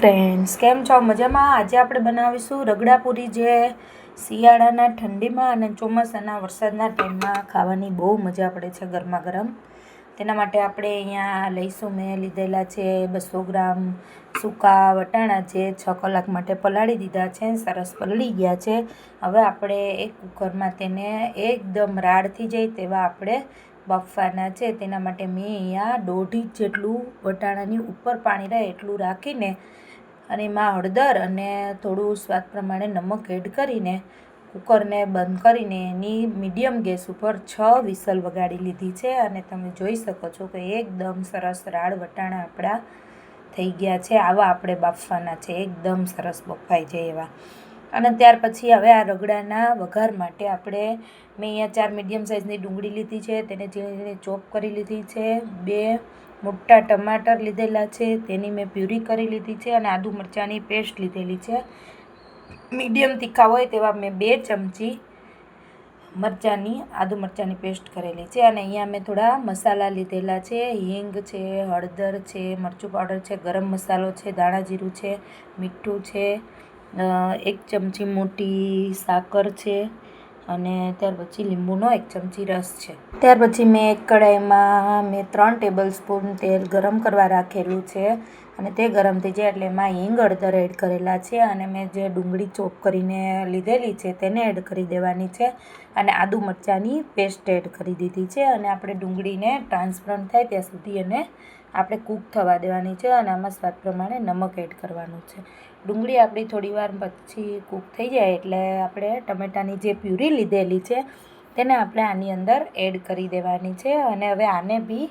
Friends, કેમ છો? મજામાં? આજે આપણે બનાવીશું રગડાપુરી, જે શિયાળાના ઠંડીમાં અને ચોમાસાના વરસાદના ટાઈમમાં ખાવાની બહુ મજા પડે છે ગરમા ગરમ. તેના માટે આપણે અહીંયા લઈશું, મેં લીધેલા છે 200 ગ્રામ સૂકા વટાણા, જે 6 કલાક માટે પલાળી દીધા છે, સરસ પલળી ગયા છે. હવે આપણે એક કુકરમાં તેને એકદમ રાડ થઈ જાય તેવા આપણે બાફવાના છે. તેના માટે મેં અહીંયા 1.5 ઇંચ જેટલું વટાણાની ઉપર પાણી રહે એટલું રાખીને અને એમાં હળદર અને થોડું સ્વાદ પ્રમાણે નમક એડ કરીને કુકરને બંધ કરીને એની મીડિયમ ગેસ ઉપર 6 વિસલ વગાડી લીધી છે. અને તમે જોઈ શકો છો કે એકદમ સરસ રાડ વટાણા આપણા થઈ ગયા છે. આવા આપણે બાફવાના છે, એકદમ સરસ બફાઈ જાય એવા. અને ત્યાર પછી હવે આ રગડાના વઘાર માટે આપણે મેં અહીંયા 4 મીડિયમ સાઇઝની ડુંગળી લીધી છે, તેને ઝીણી ચોપ કરી લીધી છે. 2 મોટા ટમાટર લીધેલા છે, તેની મેં પ્યુરી કરી લીધી છે. અને આદુ મરચાંની પેસ્ટ લીધેલી છે. મીડિયમ તીખા હોય તેવા મેં 2 ચમચી આદુ મરચાંની પેસ્ટ કરેલી છે. અને અહીંયા મેં થોડા મસાલા લીધેલા છે, હિંગ છે, હળદર છે, મરચું પાવડર છે, ગરમ મસાલો છે, ધાણા જીરું છે, મીઠું છે, 1 ચમચી મોટી સાકર છે, અને ત્યાર પછી લીંબુનો 1 ચમચી રસ છે. ત્યાર પછી મેં એક કઢાઈમાં 3 ટેબલ સ્પૂન તેલ ગરમ કરવા રાખેલું છે. અને તે ગરમ થઈ જાય એટલે એમાં હિંગ, હળદર એડ કરેલા છે. અને મેં જે ડુંગળી ચોપ કરીને લીધેલી છે તેને એડ કરી દેવાની છે. અને આદુ મરચાંની પેસ્ટ એડ કરી દીધી છે. અને આપણે ડુંગળીને ટ્રાન્સપરન્ટ થાય ત્યાં સુધી એને આપણે કૂક થવા દેવાની છે. અને આમાં સ્વાદ પ્રમાણે નમક એડ કરવાનું છે. ડુંગળી આપણી થોડી વાર પછી કૂક થઈ જાય એટલે આપણે ટમેટાની જે પ્યુરી લીધેલી છે તેને આપણે આની અંદર એડ કરી દેવાની છે. અને હવે આને બી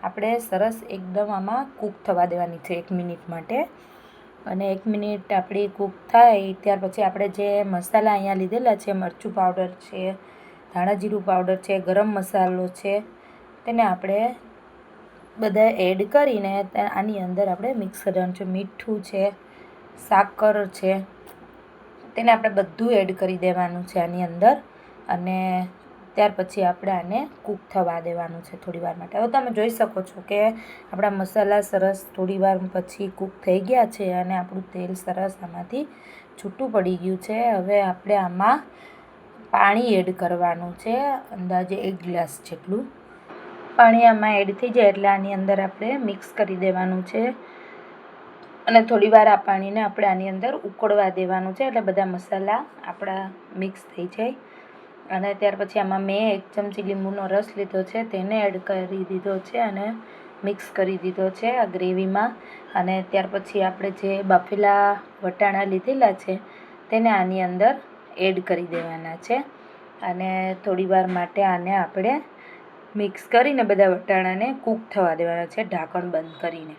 આપણે સરસ એકદમ આમાં કૂક થવા દેવાની છે 1 મિનિટ માટે. અને 1 મિનિટ આપણી કૂક થાય ત્યાર પછી આપણે જે મસાલા અહીંયા લીધેલા છે, મરચું પાવડર છે, ધાણા જીરું પાવડર છે, ગરમ મસાલો છે, તેને આપણે બધા એડ કરીને આની અંદર આપણે મિક્સ કરવાનું છે. મીઠું છે, સાકર છે, તેને આપણે બધું એડ કરી દેવાનું છે આની અંદર. અને ત્યાર પછી આપણે આને કૂક થવા દેવાનું છે થોડી વાર માટે. હવે તમે જોઈ શકો છો કે આપણા મસાલા સરસ થોડી વાર પછી કૂક થઈ ગયા છે અને આપણું તેલ સરસ આમાંથી છૂટું પડી ગયું છે. હવે આપણે આમાં પાણી એડ કરવાનું છે, અંદાજે 1 ગ્લાસ જેટલું પાણી આમાં એડ થઈ જાય એટલે આની અંદર આપણે મિક્સ કરી દેવાનું છે. અને થોડી વાર આ પાણીને આપણે આની અંદર ઉકળવા દેવાનું છે એટલે બધા મસાલા આપણા મિક્સ થઈ જાય. અને ત્યાર પછી આમાં મેં 1 ચમચી લીંબુનો રસ લીધો છે, તેને એડ કરી દીધો છે અને મિક્સ કરી દીધો છે આ ગ્રેવીમાં. અને ત્યાર પછી આપણે જે બાફેલા વટાણા લીધેલા છે તેને આની અંદર એડ કરી દેવાના છે. અને થોડી વાર માટે આને આપણે મિક્સ કરીને બધા વટાણાને કૂક થવા દેવાના છે ઢાંકણ બંધ કરીને.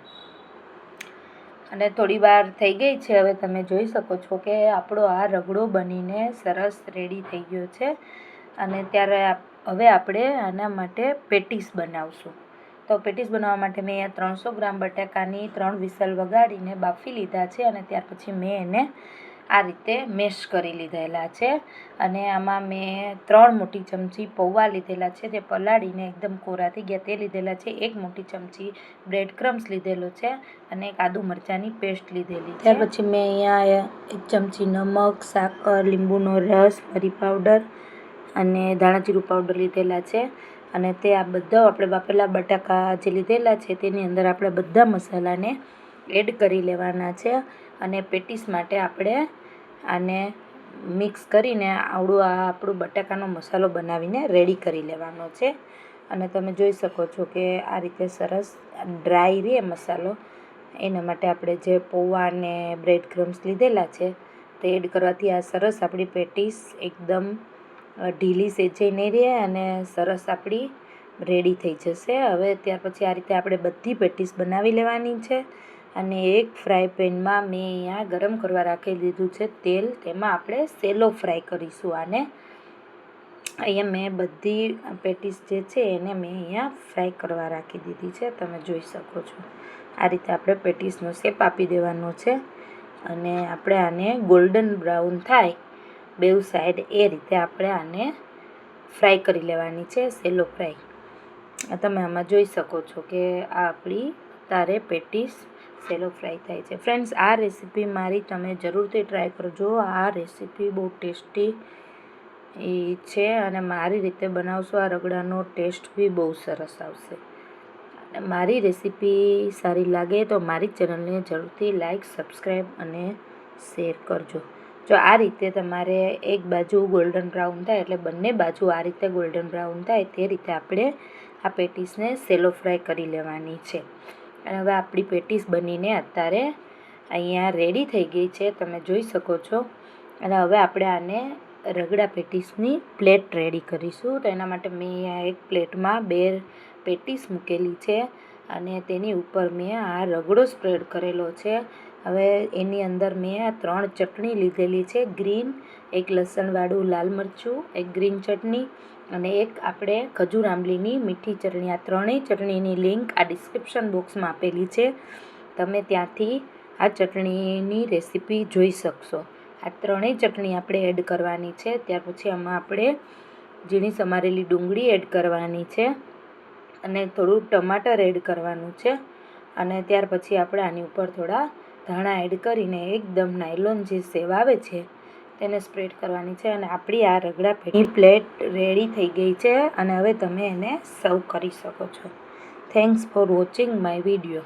અને થોડી વાર થઈ ગઈ છે. હવે તમે જોઈ શકો છો કે આપણો આ રગડો બનીને સરસ રેડી થઈ ગયો છે. અને ત્યારે હવે આપણે આના માટે પેટીસ બનાવશું. તો પેટીસ બનાવવા માટે મેં અહીંયા 300 ગ્રામ બટાકાની 3 વિસલ વગાડીને બાફી લીધા છે. અને ત્યાર પછી મેં એને આ રીતે મેશ કરી લીધેલા છે. અને આમાં મેં 3 મોટી ચમચી પૌવા લીધેલા છે, જે પલાળીને એકદમ કોરા થઈ ગયા તે લીધેલા છે. 1 મોટી ચમચી બ્રેડ ક્રમ્સ લીધેલો છે અને 1 આદુ મરચાંની પેસ્ટ લીધેલી છે. ત્યાર પછી મેં અહીંયા 1 ચમચી નમક, સાકર, લીંબુનો રસ, મરી પાવડર અને ધાણા જીરું પાવડર લીધેલા છે. અને તે આ બધા આપણે બાફેલા બટાકા જે લીધેલા છે તેની અંદર આપણે બધા મસાલાને એડ કરી લેવાના છે. અને પેટીસ માટે આપણે આને મિક્સ કરીને આપણું બટાકાનો મસાલો બનાવીને રેડી કરી લેવાનો છે. અને તમે જોઈ શકો છો કે આ રીતે સરસ ડ્રાય રહે મસાલો, એના માટે આપણે જે પૌવા અને બ્રેડ ક્રમ્સ લીધેલા છે તે એડ કરવાથી આ સરસ આપણી પેટીસ એકદમ ઢીલી સેજાઈ નહીં રહે અને સરસ આપણી રેડી થઈ જશે. હવે ત્યાર પછી આ રીતે આપણે બધી પેટીસ બનાવી લેવાની છે. અને એક ફ્રાય પેનમાં મેં અહીંયા ગરમ કરવા રાખી દીધું છે તેલ, તેમાં આપણે સેલો ફ્રાય કરીશું આને. અહીંયા મેં બધી પેટીસ જે છે એને મેં અહીંયા ફ્રાય કરવા રાખી દીધી છે, તમે જોઈ શકો છો. આ રીતે આપણે પેટીસનો શેપ આપી દેવાનો છે. અને આપણે આને ગોલ્ડન બ્રાઉન થાય બેઉ સાઈડ એ રીતે આપણે આને ફ્રાય કરી લેવાની છે, સેલો ફ્રાય. તમે આમાં જોઈ શકો છો કે આ આપણી પેટીસ સેલો ફ્રાય થાય છે. ફ્રેન્ડ્સ, આ રેસીપી મારી તમે જરૂરથી ટ્રાય કરજો. આ રેસીપી બહુ ટેસ્ટી છે અને મારી રીતે બનાવશો આ રગડાનો ટેસ્ટ બી બહુ સરસ આવશે. અને મારી રેસીપી સારી લાગે તો મારી ચેનલને જરૂરથી લાઈક, સબસ્ક્રાઈબ અને શેર કરજો. જો આ રીતે તમારે એક બાજુ ગોલ્ડન બ્રાઉન થાય એટલે બંને બાજુ આ રીતે ગોલ્ડન બ્રાઉન થાય તે રીતે આપણે આ પેટીસને સેલો ફ્રાય કરી લેવાની છે. અને હવે આપણી પેટીસ બનીને અત્યારે અહીંયા રેડી થઈ ગઈ છે, તમે જોઈ શકો છો. અને હવે આપણે આને રગડા પેટીસની પ્લેટ રેડી કરીશું. તો એના માટે મેં અહીંયા એક પ્લેટમાં 2 પેટીસ મૂકેલી છે અને તેની ઉપર મેં આ રગડો સ્પ્રેડ કરેલો છે. હવે એની અંદર મેં 3 ચટણી લીધેલી છે, ગ્રીન, એક લસણવાળું લાલ મરચું, એક ગ્રીન ચટણી અને એક આપણે ખજૂર આંબલીની મીઠી ચટણી. આ ત્રણેય ચટણીની લિંક આ ડિસ્ક્રિપ્શન બોક્સમાં આપેલી છે, તમે ત્યાંથી આ ચટણીની રેસીપી જોઈ શકશો. આ ત્રણેય ચટણી આપણે એડ કરવાની છે. ત્યાર પછી આમાં આપણે ઝીણી સમારેલી ડુંગળી એડ કરવાની છે અને થોડું ટમાટર એડ કરવાનું છે. અને ત્યાર પછી આપણે આની ઉપર થોડા ધાણા એડ કરીને એકદમ નાયલોન જે સેવ આવે છે તેને સ્પ્રેડ કરવાની છે. અને આપણી આ રગડા પેટીની પ્લેટ રેડી થઈ ગઈ છે અને હવે તમે એને સર્વ કરી શકો છો. Thanks for watching my video.